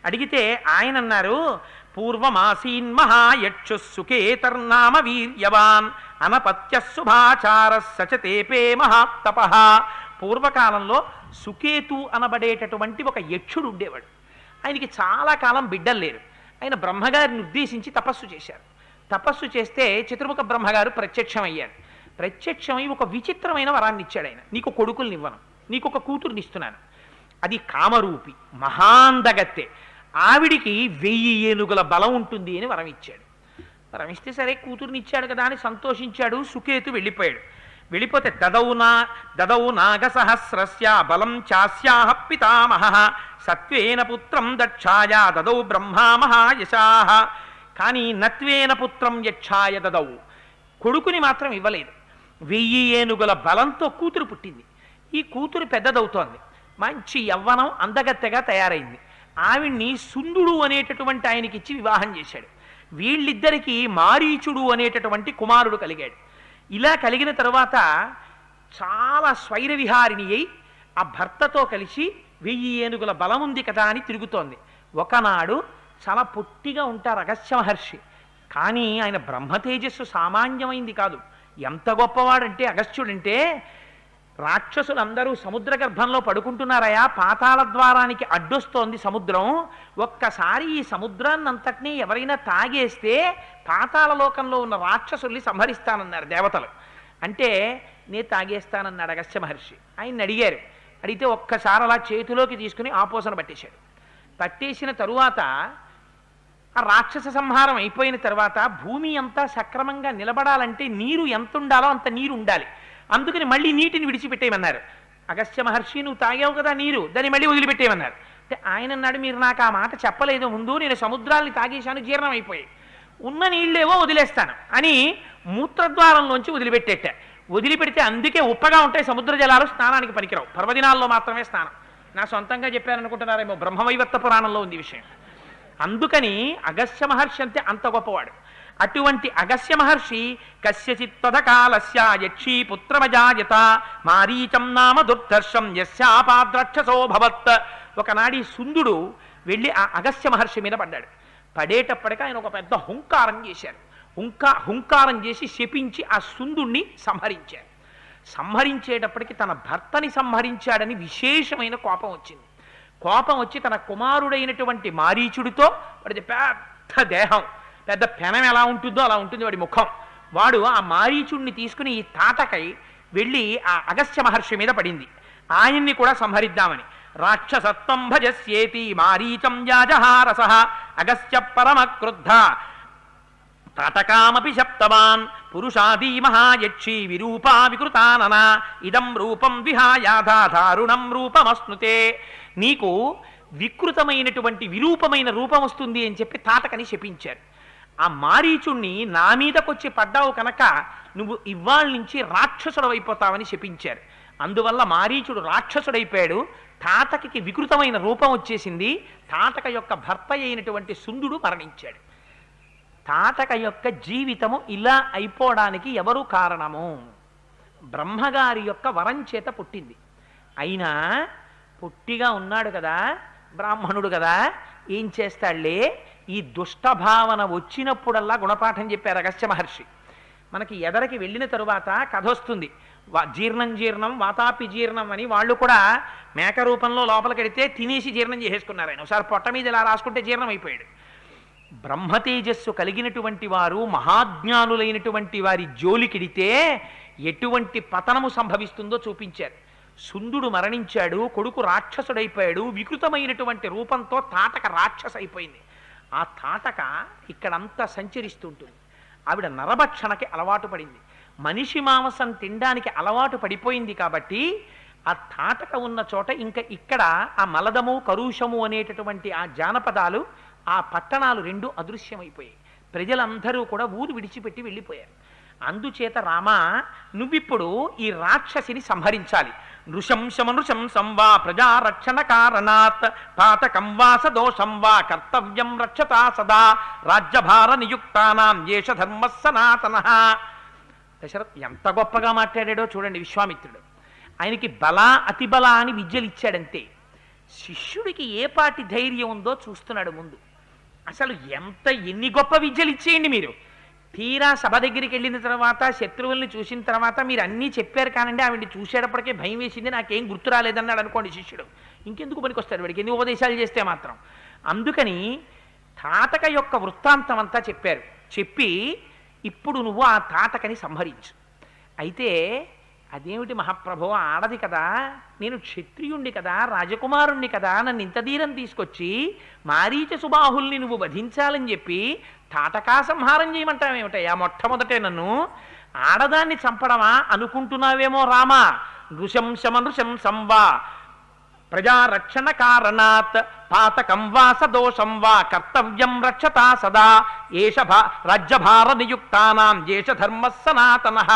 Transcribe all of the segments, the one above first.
అడిగితే ఆయన అన్నారు, పూర్వమాసీన్ మహాయక్షు సుకేతర్నామ వీర్యవాన్ అనపత్య శుభాచార సచతేపే మహాతప. పూర్వకాలంలో సుకేతు అనబడేటటువంటి ఒక యక్షుడు ఉండేవాడు. ఆయనకి చాలా కాలం బిడ్డలు లేరు. ఆయన బ్రహ్మగారిని ఉద్దేశించి తపస్సు చేశారు. తపస్సు చేస్తే చతుర్ముఖ బ్రహ్మగారు ప్రత్యక్షమయ్యారు. ప్రత్యక్షమై ఒక విచిత్రమైన వరాన్ని ఇచ్చాడు. ఆయన, నీకు కొడుకుల్ని ఇవ్వను, నీకు ఒక కూతుర్ని ఇస్తున్నాను. అది కామరూపి, మహాందగత్తె. ఆవిడికి 1000 ఏనుగుల బలం ఉంటుంది అని వరం ఇచ్చాడు. వరం ఇస్తే సరే కూతుర్ని ఇచ్చాడు కదా అని సంతోషించాడు. సుకేతు వెళ్ళిపోయాడు. వెళ్ళిపోతే దదౌ నాగసహస్రస్య బలం చాస్యాహ పితామహ సత్వేన పుత్రం దక్షాయ దదౌ బ్రహ్మా మహాయశాః. కానీ నత్వేన పుత్రం యక్షాయ దదౌ, కొడుకుని మాత్రం ఇవ్వలేదు. 1000 ఏనుగుల బలంతో కూతురు పుట్టింది. ఈ కూతురు పెద్దదవుతోంది, మంచి యవ్వనం, అందగత్తెగా తయారైంది. ఆవిడ్ని సుందుడు అనేటటువంటి ఆయనకిచ్చి వివాహం చేశాడు. వీళ్ళిద్దరికీ మారీచుడు అనేటటువంటి కుమారుడు కలిగాడు. ఇలా కలిగిన తరువాత చాలా స్వైరవిహారిణి అయి ఆ భర్తతో కలిసి 1000 ఏనుగుల బలం ఉంది కదా అని తిరుగుతోంది. ఒకనాడు చాలా పొట్టిగా ఉంటారు అగస్త్య మహర్షి. కానీ ఆయన బ్రహ్మతేజస్సు సామాన్యమైంది కాదు. ఎంత గొప్పవాడంటే అగస్త్యుడంటే, రాక్షసులందరూ సముద్ర గర్భంలో పడుకుంటున్నారయా, పాతాళ ద్వారానికి అడ్డొస్తోంది సముద్రం. ఒక్కసారి ఈ సముద్రాన్నంతటినీ ఎవరైనా తాగేస్తే పాతాళ లోకంలో ఉన్న రాక్షసుల్ని సంహరిస్తానన్నారు దేవతలు. అంటే నేను తాగేస్తానన్నాడు అగస్త్య మహర్షి. ఆయన్ని అడిగారు. అడిగితే ఒక్కసారి అలా చేతిలోకి తీసుకుని ఆపోసన పట్టేశాడు. పట్టేసిన తరువాత ఆ రాక్షస సంహారం అయిపోయిన తర్వాత భూమి అంతా సక్రమంగా నిలబడాలంటే నీరు ఎంత ఉండాలో అంత నీరు ఉండాలి. అందుకని మళ్ళీ నీటిని విడిచిపెట్టేయమన్నారు. అగస్త్య మహర్షి, నువ్వు తాగావు కదా నీరు, దాన్ని మళ్ళీ వదిలిపెట్టేయమన్నారు. అంటే ఆయన అన్నాడు, మీరు నాకు ఆ మాట చెప్పలేదు ముందు, నేను సముద్రాల్ని తాగేశాను, జీర్ణం అయిపోయాయి, ఉన్న నీళ్ళేవో వదిలేస్తాను అని మూత్రద్వారంలోంచి వదిలిపెట్టేట. వదిలిపెడితే అందుకే ఉప్పగా ఉంటాయి సముద్ర జలాలు, స్నానానికి పనికిరావు, పర్వదినాల్లో మాత్రమే స్నానం. నా సొంతంగా చెప్పారనుకుంటున్నారేమో, బ్రహ్మవైవర్త పురాణంలో ఉంది విషయం. అందుకని అగస్త్య మహర్షి అంటే అంత గొప్పవాడు. అటువంటి అగస్త్య మహర్షి కస్యచిత్తదకాలస్య యక్షీ పుత్రమజాయత మారీచం నామ దుర్ధర్షం యస్యాపాద్రక్షసోభవత్. ఒకనాడి సుందుడు వెళ్ళి ఆ అగస్త్య మహర్షి మీద పడ్డాడు. పడేటప్పటికి ఆయన ఒక పెద్ద హుంకారం చేశారు. హుంకారం చేసి శపించి ఆ సుందుణ్ణి సంహరించారు. సంహరించేటప్పటికి తన భర్తని సంహరించాడని విశేషమైన కోపం వచ్చింది. కోపం వచ్చి తన కుమారుడైనటువంటి మారీచుడితో, వాడి పెద్ద దేహం, పెద్ద పెనం ఎలా ఉంటుందో అలా ఉంటుంది వాడి ముఖం, వాడు ఆ మారీచుడిని తీసుకుని ఈ తాటకై వెళ్ళి ఆ అగస్త్య మహర్షి మీద పడింది. ఆయన్ని కూడా సంహరిద్దామని. రాక్షసత్వం భజస్యేతి మారీచం యాజహారసః అగస్త్య పరమ క్రుద్ధ తాటకామపి శప్తవాన్ పురుషాదీ మహాయక్షీ విరూపా వికృతానన ఇదం రూపం విహాయాధా దారుణం రూపమస్నుతే. నీకు వికృతమైనటువంటి విరూపమైన రూపం వస్తుంది అని చెప్పి తాటకని శపించారు. ఆ మారీచుణ్ణి నా మీదకొచ్చి పడ్డావు కనుక నువ్వు ఇవాళ నుంచి రాక్షసుడు అయిపోతావని శపించారు. అందువల్ల మారీచుడు రాక్షసుడైపోయాడు. తాటకకి వికృతమైన రూపం వచ్చేసింది. తాటక యొక్క భర్త అయినటువంటి సుందుడు మరణించాడు. తాటక యొక్క జీవితము ఇలా అయిపోవడానికి ఎవరు కారణము? బ్రహ్మగారి యొక్క వరం చేత పుట్టింది. అయినా పుట్టిగా ఉన్నాడు కదా, బ్రాహ్మణుడు కదా, ఏం చేస్తాడులే, ఈ దుష్టభావన వచ్చినప్పుడల్లా గుణపాఠం చెప్పారు అగస్త్య మహర్షి. మనకి ఎదరికి వెళ్ళిన తరువాత కథ వస్తుంది. జీర్ణం వాతాపి జీర్ణం అని వాళ్ళు కూడా మేక రూపంలో లోపలికెడితే తినేసి జీర్ణం చేసేసుకున్నారు. ఆయన ఒకసారి పొట్ట మీద ఇలా రాసుకుంటే జీర్ణం అయిపోయాడు. బ్రహ్మతేజస్సు కలిగినటువంటి వారు, మహాజ్ఞానులైనటువంటి వారి జోలికిడితే ఎటువంటి పతనము సంభవిస్తుందో చూపించారు. సుందుడు మరణించాడు, కొడుకు రాక్షసుడైపోయాడు, వికృతమైనటువంటి రూపంతో తాటక రాక్షస అయిపోయింది. ఆ తాటక ఇక్కడంతా సంచరిస్తుంటుంది. ఆవిడ నరభక్షణకి అలవాటు పడింది, మనిషి మాంసం తినడానికి అలవాటు పడిపోయింది. కాబట్టి ఆ తాటక ఉన్న చోట ఇంకా ఇక్కడ ఆ మలదము కరుషము అనేటటువంటి ఆ జానపదాలు, ఆ పట్టణాలు రెండు అదృశ్యమైపోయాయి. ప్రజలందరూ కూడా ఊరు విడిచిపెట్టి వెళ్ళిపోయారు. అందుచేత రామా, నువ్విప్పుడు ఈ రాక్షసిని సంహరించాలి. నృశంసమనృశంసం వా ప్రజారక్షణ కారణాత్ పాతకం వా సదోషం వా కర్తవ్యం రక్షతా సదా రాజ్యభార నియుక్తానాం ఏష ధర్మ సనాతనః. దశరథ్ ఎంత గొప్పగా మాట్లాడాడో చూడండి. విశ్వామిత్రుడు ఆయనకి బల అతిబల అని విద్యలు ఇచ్చాడంతే. శిష్యుడికి ఏ పాటి ధైర్యం ఉందో చూస్తున్నాడు ముందు. అసలు ఎన్ని గొప్ప విద్యలు ఇచ్చేయండి మీరు, తీరా సభ దగ్గరికి వెళ్ళిన తర్వాత శత్రువుల్ని చూసిన తర్వాత మీరు అన్నీ చెప్పారు కానండి ఆవిడ్ని చూసేటప్పటికే భయం వేసింది, నాకేం గుర్తు రాలేదన్నాడు అనుకోండి శిష్యుడు, ఇంకెందుకు పనికొస్తాడు వాడికి ఎన్ని ఉపదేశాలు చేస్తే మాత్రం. అందుకని తాటక యొక్క వృత్తాంతం అంతా చెప్పారు. చెప్పి ఇప్పుడు నువ్వు ఆ తాటకని సంహరించు. అయితే అదేమిటి మహాప్రభో, ఆడది కదా, నేను క్షత్రియుణ్ణి కదా, రాజకుమారుణ్ణి కదా, నన్ను ఇంత ధీరం తీసుకొచ్చి మారీచ సుబాహుల్ని నువ్వు వధించాలని చెప్పి తాటకా సంహారం చేయమంటావేమిటయ్యా? మొట్టమొదటే నన్ను ఆడదాన్ని చంపడమా అనుకుంటున్నావేమో రామా. నృశంసమనృశంసం వా ప్రజారక్షణ కారణాత్ పాతకం వా సదోషం వా కర్తవ్యం రక్షతా సదా ఏష రాజ్యభార నియుక్తానాం ఏష ధర్మ సనాతనః.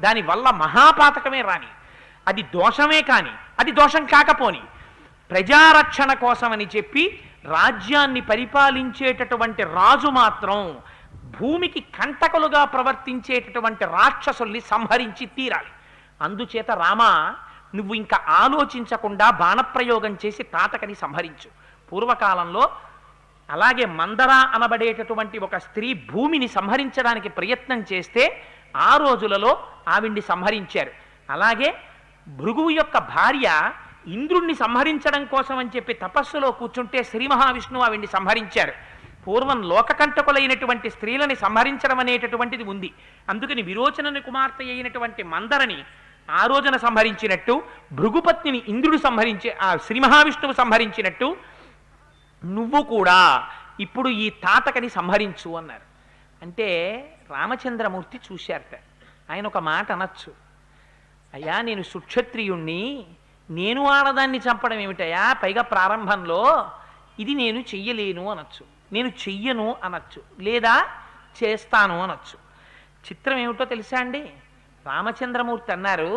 దానివల్ల మహాపాతకమే రాని, అది దోషమే కాని, అది దోషం కాకపోని ప్రజారక్షణ కోసమని చెప్పి రాజ్యాన్ని పరిపాలించేటటువంటి రాజు మాత్రం భూమికి కంటకలుగా ప్రవర్తించేటటువంటి రాక్షసుల్ని సంహరించి తీరాలి. అందుచేత రామ, నువ్వు ఇంకా ఆలోచించకుండా బాణప్రయోగం చేసి తాటకని సంహరించు. పూర్వకాలంలో అలాగే మందర అనబడేటటువంటి ఒక స్త్రీ భూమిని సంహరించడానికి ప్రయత్నం చేస్తే ఆ రోజులలో ఆవిడ్ని సంహరించారు. అలాగే భృగువు యొక్క భార్య ఇంద్రుణ్ణి సంహరించడం కోసం అని చెప్పి తపస్సులో కూర్చుంటే శ్రీ మహావిష్ణువు ఆవిడ్ని సంహరించారు. పూర్వం లోకకంటకులైనటువంటి స్త్రీలని సంహరించడం అనేటటువంటిది ఉంది. అందుకని విరోచనని కుమార్తె అయినటువంటి మందరని ఆ రోజున సంహరించినట్టు, భృగుపత్నిని ఇంద్రుడు శ్రీ మహావిష్ణువు సంహరించినట్టు నువ్వు కూడా ఇప్పుడు ఈ తాటకని సంహరించు అన్నారు. అంటే రామచంద్రమూర్తి చూశారట. ఆయన ఒక మాట అనొచ్చు, అయ్యా నేను సుక్షత్రియుణ్ణి, నేను ఆడదాన్ని చంపడం ఏమిటయా, పైగా ప్రారంభంలో ఇది నేను చెయ్యలేను అనొచ్చు, నేను చెయ్యను అనొచ్చు, లేదా చేస్తాను అనొచ్చు. చిత్రం ఏమిటో తెలుసా అండి, రామచంద్రమూర్తి అన్నారు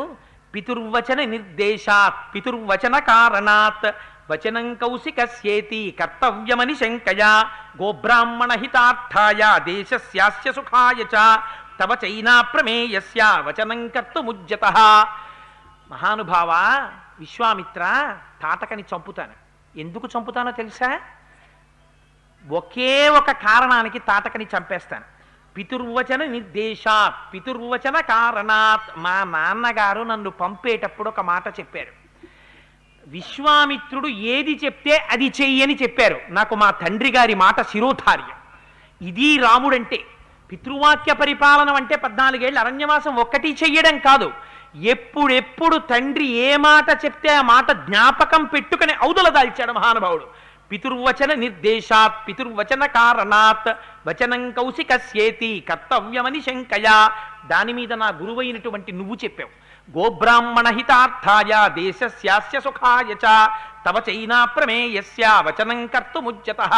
పితుర్వచన నిర్దేశాత్ పితుర్వచన కారణాత్ వచనం కౌశికస్యేతి కర్తవ్యమని శంకయా గోబ్రాహ్మణ హితార్థాయ దేశస్యాస్య సుఖాయ చ తవ చైనా ప్రమేయస్య వచనం కర్తుముజ్యతః. మహానుభావ విశ్వామిత్ర, తాటకని చంపుతాను. ఎందుకు చంపుతానో తెలుసా? ఒకే ఒక కారణానికి తాటకని చంపేస్తాను. పితుర్వచన నిర్దేశాత్ పితుర్వచన కారణాత్. మా నాన్నగారు నన్ను పంపేటప్పుడు ఒక మాట చెప్పారు. విశ్వామిత్రుడు ఏది చెప్తే అది చెయ్యని చెప్పారు. నాకు మా తండ్రి గారి మాట శిరోధార్యం. ఇది రాముడంటే. పితృవాక్య పరిపాలన అంటే 14 ఏళ్ళ అరణ్యవాసం ఒక్కటి చెయ్యడం కాదు, ఎప్పుడెప్పుడు తండ్రి ఏ మాట చెప్తే ఆ మాట జ్ఞాపకం పెట్టుకుని ఔదల దాల్చాడు మహానుభావుడు. పితుర్వచన నిర్దేశాత్ పితుర్వచన కారణాత్ వచనం కౌశికస్యేతి కర్తవ్యమని శంకయా. దాని మీద నా గురువైనటువంటి నువ్వు చెప్పావు. గోబ్రాహ్మణ హితార్థాయ దేశస్యాస్య సుఖాయ చ తవ చైనా ప్రమేయస్య వచనం కర్తుముజ్యతః.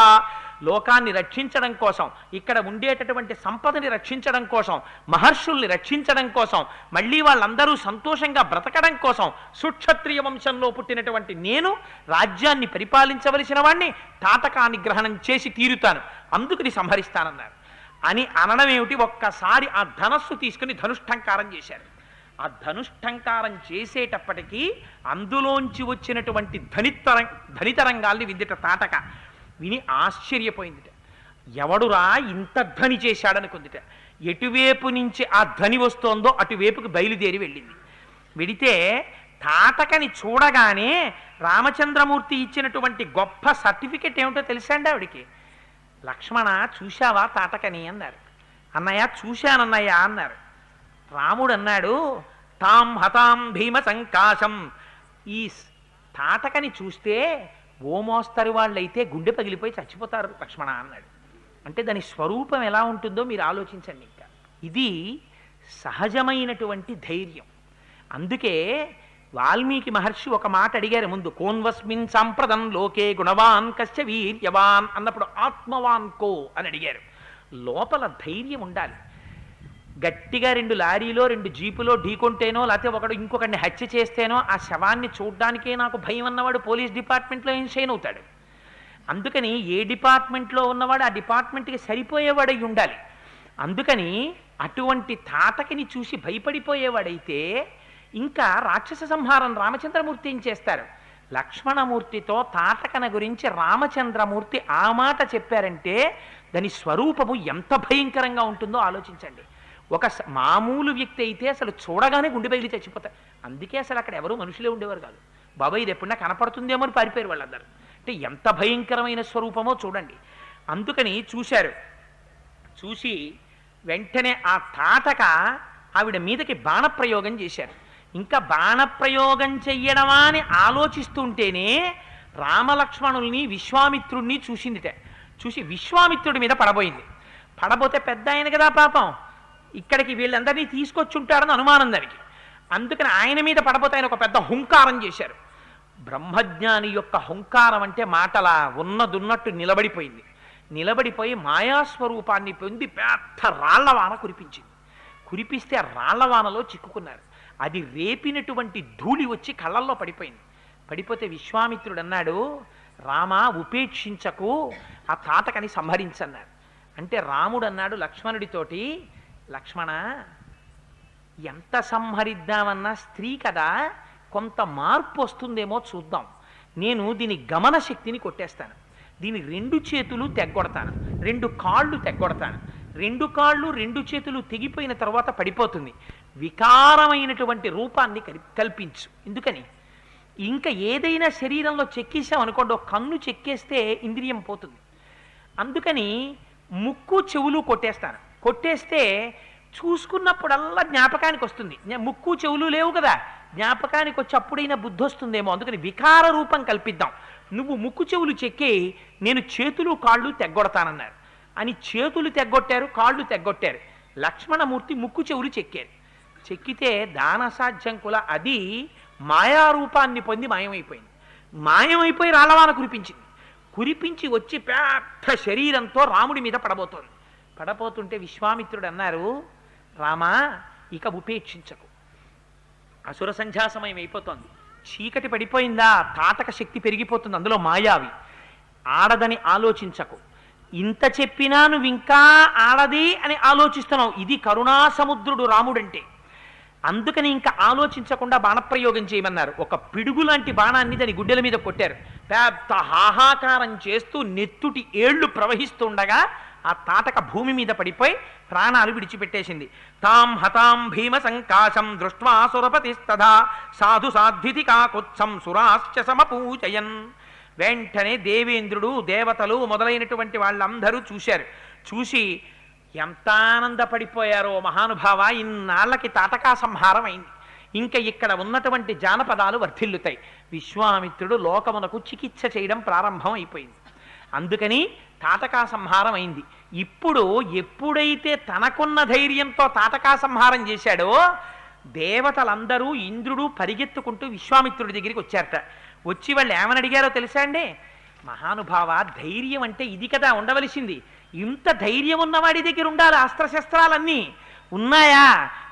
లోకాన్ని రక్షించడం కోసం, ఇక్కడ ఉండేటటువంటి సంపదని రక్షించడం కోసం, మహర్షుల్ని రక్షించడం కోసం, మళ్ళీ వాళ్ళందరూ సంతోషంగా బ్రతకడం కోసం సుక్షత్రియ వంశంలో పుట్టినటువంటి నేను రాజ్యాన్ని పరిపాలించవలసిన వాణ్ణి తాటకాన్ని గ్రహణం చేసి తీరుతాను, అందుకని సంహరిస్తానన్నారు. అని అనడం ఏమిటి, ఒక్కసారి ఆ ధనస్సు తీసుకుని ధనుష్టంకారం చేశారు. ఆ ధనుష్టంకారం చేసేటప్పటికీ అందులోంచి వచ్చినటువంటి ధనితరంగాల్ని విద్యట తాటక. విని ఆశ్చర్యపోయిందిట. ఎవడురా ఇంత ధ్వని చేశాడనుకుందిట. ఎటువైపు నుంచి ఆ ధ్వని వస్తోందో అటువైపుకి బయలుదేరి వెళ్ళింది. వెడితే తాటకని చూడగానే రామచంద్రమూర్తి ఇచ్చినటువంటి గొప్ప సర్టిఫికెట్ ఏమిటో తెలుసా అండి ఆవిడికి. లక్ష్మణ చూశావా తాటకని అన్నారు. అన్నయ్య చూశానన్నయ్య అన్నారు. రాముడు అన్నాడు తాం హతాం భీమ సంకాశం. ఈ తాటకని చూస్తే ఓ మోస్తరు వాళ్ళైతే గుండె పగిలిపోయి చచ్చిపోతారు లక్ష్మణ అన్నాడు. అంటే దాని స్వరూపం ఎలా ఉంటుందో మీరు ఆలోచించండి. ఇంకా ఇది సహజమైనటువంటి ధైర్యం. అందుకే వాల్మీకి మహర్షి ఒక మాట అడిగారు ముందు, కోన్వస్మిన్ సాంప్రదం లోకే గుణవాన్ కశ్చ వీర్యవాన్ అన్నప్పుడు ఆత్మవాన్ కో అని అడిగారు. లోపల ధైర్యం ఉండాలి. గట్టిగా 2 లారీలో 2 జీపులో ఢీకొంటేనో లేకపోతే ఒకడు ఇంకొకరిని హత్య చేస్తేనో ఆ శవాన్ని చూడ్డానికే నాకు భయం అన్నవాడు పోలీస్ డిపార్ట్మెంట్లో ఏం షైన్ అవుతాడు. అందుకని ఏ డిపార్ట్మెంట్లో ఉన్నవాడు ఆ డిపార్ట్మెంట్కి సరిపోయేవాడై ఉండాలి. అందుకని అటువంటి తాటకిని చూసి భయపడిపోయేవాడైతే ఇంకా రాక్షస సంహారం రామచంద్రమూర్తి ఏం చేస్తారు? లక్ష్మణమూర్తితో తాటకన గురించి రామచంద్రమూర్తి ఆ మాట చెప్పారంటే దాని స్వరూపము ఎంత భయంకరంగా ఉంటుందో ఆలోచించండి. ఒక మామూలు వ్యక్తి అయితే అసలు చూడగానే గుండె బయలు చచ్చిపోతారు. అందుకే అసలు అక్కడ ఎవరు మనుషులే ఉండేవారు కాదు. బాబాయ్ ఇది ఎప్పుడన్నా కనపడుతుందేమో అని పారిపోయారు వాళ్ళందరూ. అంటే ఎంత భయంకరమైన స్వరూపమో చూడండి. అందుకని చూశారు. చూసి వెంటనే ఆ తాటక ఆవిడ మీదకి బాణప్రయోగం చేశారు. ఇంకా బాణప్రయోగం చెయ్యడమా అని ఆలోచిస్తుంటేనే రామలక్ష్మణుల్ని విశ్వామిత్రుడిని చూసిందిట. చూసి విశ్వామిత్రుడి మీద పడబోయింది. పడబోతే పెద్ద ఆయన కదా పాపం, ఇక్కడికి వీళ్ళందరినీ తీసుకొచ్చుంటారని అనుమానం దానికి. అందుకని ఆయన మీద పడబోతే ఆయన ఒక పెద్ద హుంకారం చేశారు. బ్రహ్మజ్ఞాని యొక్క హుంకారం అంటే మాటలా ఉన్నదున్నట్టు నిలబడిపోయింది. నిలబడిపోయి మాయాస్వరూపాన్ని పొంది పెద్ద రాళ్లవాన కురిపించింది. కురిపిస్తే ఆ రాళ్లవానలో చిక్కుకున్నారు. అది రేపినటువంటి ధూళి వచ్చి కళ్ళల్లో పడిపోయింది. పడిపోతే విశ్వామిత్రుడు అన్నాడు, రామా ఉపేక్షించకు, ఆ తాటకని సంహరించన్నారు. అంటే రాముడు అన్నాడు లక్ష్మణుడితోటి, లక్ష్మణ ఎంత సంహరిద్దామన్నా స్త్రీ కదా, కొంత మార్పు వస్తుందేమో చూద్దాం. నేను దీని గమన శక్తిని కొట్టేస్తాను. దీని 2 చేతులు తెగ్గొడతాను, 2 కాళ్ళు తెగ్గొడతాను. 2 కాళ్ళు 2 చేతులు తెగిపోయిన తర్వాత పడిపోతుంది. వికారమైనటువంటి రూపాన్ని కల్పించు. ఎందుకని ఇంకా ఏదైనా శరీరంలో చెక్కేసాం అనుకోండి, ఒక కన్ను చెక్కేస్తే ఇంద్రియం పోతుంది. అందుకని ముక్కు చెవులు కొట్టేస్తాను. కొట్టేస్తే చూసుకున్నప్పుడల్లా జ్ఞాపకానికి వస్తుంది. ముక్కు చెవులు లేవు కదా, జ్ఞాపకానికి వచ్చి అప్పుడైనా బుద్ధి వస్తుందేమో. అందుకని వికార రూపం కల్పిద్దాం. నువ్వు ముక్కు చెవులు చెక్కి నేను చేతులు కాళ్ళు తెగ్గొడతానన్నారు. అని చేతులు తెగ్గొట్టారు, కాళ్ళు తెగ్గొట్టారు. లక్ష్మణమూర్తి ముక్కు చెవులు చెక్కారు. చెక్కితే దానసాధ్యం కుల అది మాయారూపాన్ని పొంది మాయమైపోయింది. మాయమైపోయి రాళ్ళవాన కురిపించింది. కురిపించి వచ్చి పెద్ద శరీరంతో రాముడి మీద పడబోతోంది. పడబోతుంటే విశ్వామిత్రుడు అన్నారు, రామా ఇక ఉపేక్షించకు, అసుర సంధ్యా సమయం అయిపోతోంది, చీకటి పడిపోయిందా, తాటక శక్తి పెరిగిపోతుంది, అందులో మాయావి, ఆడదని ఆలోచించకు. ఇంత చెప్పినా నువ్వు ఇంకా ఆడది అని ఆలోచిస్తున్నావు. ఇది కరుణా సముద్రుడు రాముడంటే. అందుకని ఇంకా ఆలోచించకుండా బాణప్రయోగం చేయమన్నారు. ఒక పిడుగు లాంటి బాణాన్ని దాని గుడ్డెల మీద కొట్టారు. పెద్ద హాహాకారం చేస్తూ నెత్తుటి ఏళ్లు ప్రవహిస్తుండగా ఆ తాటక భూమి మీద పడిపోయి ప్రాణాలు విడిచిపెట్టేసింది. తాం హతాం భీమ సంకాశం దృష్ట్వా సురపతిస్తథా సాధు సాధ్వితి కాకుత్సం సురాశ్చ సమపూజయన్. వెంటనే దేవేంద్రుడు, దేవతలు మొదలైనటువంటి వాళ్ళందరూ చూశారు. చూసి ఎంత ఆనందపడిపోయారో మహానుభావ, ఇన్నాళ్ళకి తాటకా సంహారం అయింది, ఇంకా ఇక్కడ ఉన్నటువంటి జానపదాలు వర్ధిల్లుతాయి. విశ్వామిత్రుడు లోకమునకు చికిత్స చేయడం ప్రారంభం అయిపోయింది. అందుకని తాటకా సంహారం అయింది. ఇప్పుడు ఎప్పుడైతే తనకున్న ధైర్యంతో తాటకా సంహారం చేశాడో దేవతలందరూ ఇంద్రుడు పరిగెత్తుకుంటూ విశ్వామిత్రుడి దగ్గరికి వచ్చారట. వచ్చి వాళ్ళు ఏమని అడిగారో తెలుసా అండి? మహానుభావ, ధైర్యం అంటే ఇది కదా ఉండవలసింది, ఇంత ధైర్యం ఉన్నవాడి దగ్గర ఉండాలి, అస్త్రశస్త్రాలన్నీ ఉన్నాయా?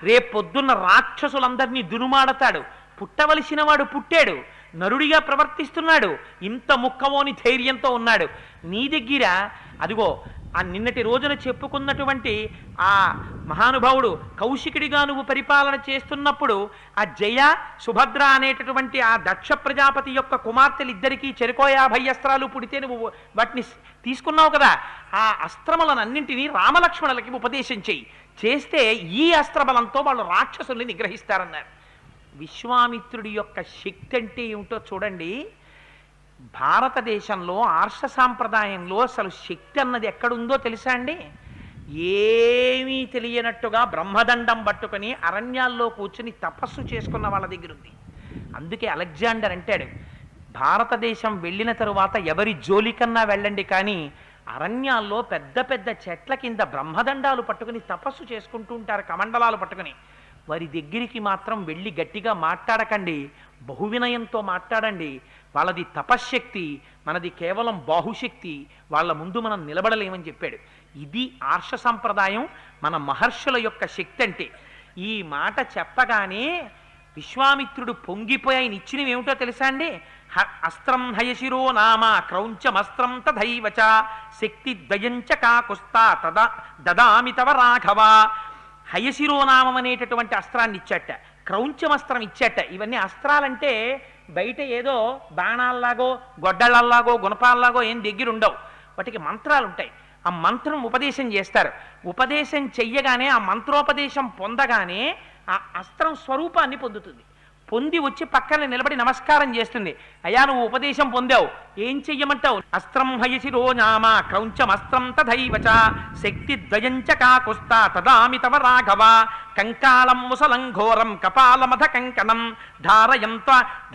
రేపొద్దున్న రాక్షసులందరినీ దునుమాడతాడు, పుట్టవలసిన వాడు పుట్టాడు, నరుడిగా ప్రవర్తిస్తున్నాడు, ఇంత ముక్కవోని ధైర్యంతో ఉన్నాడు. నీ దగ్గర అదిగో ఆ నిన్నటి రోజున చెప్పుకున్నటువంటి ఆ మహానుభావుడు కౌశికుడిగా నువ్వు పరిపాలన చేస్తున్నప్పుడు ఆ జయ సుభద్ర అనేటటువంటి ఆ దక్ష ప్రజాపతి యొక్క కుమార్తెలిద్దరికీ చెరుకో 50 అస్త్రాలు పుడితే నువ్వు వాటిని తీసుకున్నావు కదా, ఆ అస్త్రములనన్నింటినీ రామలక్ష్మణులకి ఉపదేశం చెయ్యి, చేస్తే ఈ అస్త్రబలంతో వాళ్ళు రాక్షసుల్ని నిగ్రహిస్తారన్నారు. విశ్వామిత్రుడి యొక్క శక్తి అంటే ఏమిటో చూడండి. భారతదేశంలో ఆర్ష సాంప్రదాయంలో అసలు శక్తి అన్నది ఎక్కడుందో తెలుసా అండి? ఏమీ తెలియనట్టుగా బ్రహ్మదండం పట్టుకొని అరణ్యాల్లో కూర్చుని తపస్సు చేసుకున్న వాళ్ళ దగ్గర ఉంది. అందుకే అలెగ్జాండర్ అంటాడు, భారతదేశం వెళ్ళిన తరువాత ఎవరి జోలికన్నా వెళ్ళండి, కానీ అరణ్యాల్లో పెద్ద పెద్ద చెట్ల కింద బ్రహ్మదండాలు పట్టుకుని తపస్సు చేసుకుంటూ ఉంటారు, కమండలాలు పట్టుకుని. వారి దగ్గరికి మాత్రం వెళ్ళి గట్టిగా మాట్లాడకండి, బహువినయంతో మాట్లాడండి. వాళ్ళది తపశ్శక్తి, మనది కేవలం బాహుశక్తి, వాళ్ళ ముందు మనం నిలబడలేమని చెప్పాడు. ఇది ఆర్ష సంప్రదాయం, మన మహర్షుల యొక్క శక్తి అంటే. ఈ మాట చెప్పగానే విశ్వామిత్రుడు పొంగిపోయి ఆయన ఇచ్చినవి ఏమిటో తెలుసా అండి? అస్త్రం హయశిరో నామ క్రౌంచమస్త్రం తథైవచ శక్తి ద్వయంచ కాకుస్తా తదా దదామి తవ రాఘవ. హయశిరోనామం అనేటటువంటి అస్త్రాన్ని ఇచ్చట, క్రౌంచమస్త్రం ఇచ్చట. ఇవన్నీ అస్త్రాలంటే బయట ఏదో బాణాల్లాగో గొడ్డళ్ళల్లాగో గుణపాల్లాగో ఏం దగ్గర ఉండవు, వాటికి మంత్రాలు ఉంటాయి. ఆ మంత్రం ఉపదేశం చేస్తారు. ఉపదేశం చెయ్యగానే ఆ మంత్రోపదేశం పొందగానే ఆ అస్త్రం స్వరూపాన్ని పొందుతుంది. పొంది వచ్చి పక్కన నిలబడి నమస్కారం చేస్తుంది. అయ్యా నువ్వు ఉపదేశం పొందావు, ఏం చెయ్యమంటావు? అస్త్రం హయశిరో నామ క్రౌంచమస్త్రం తథైవచ శక్తి ద్వయంచ కాకుస్తా తదామి తవ రాఘవ కంకాళం ముసలం ఘోరం కపాలమధ కంకణం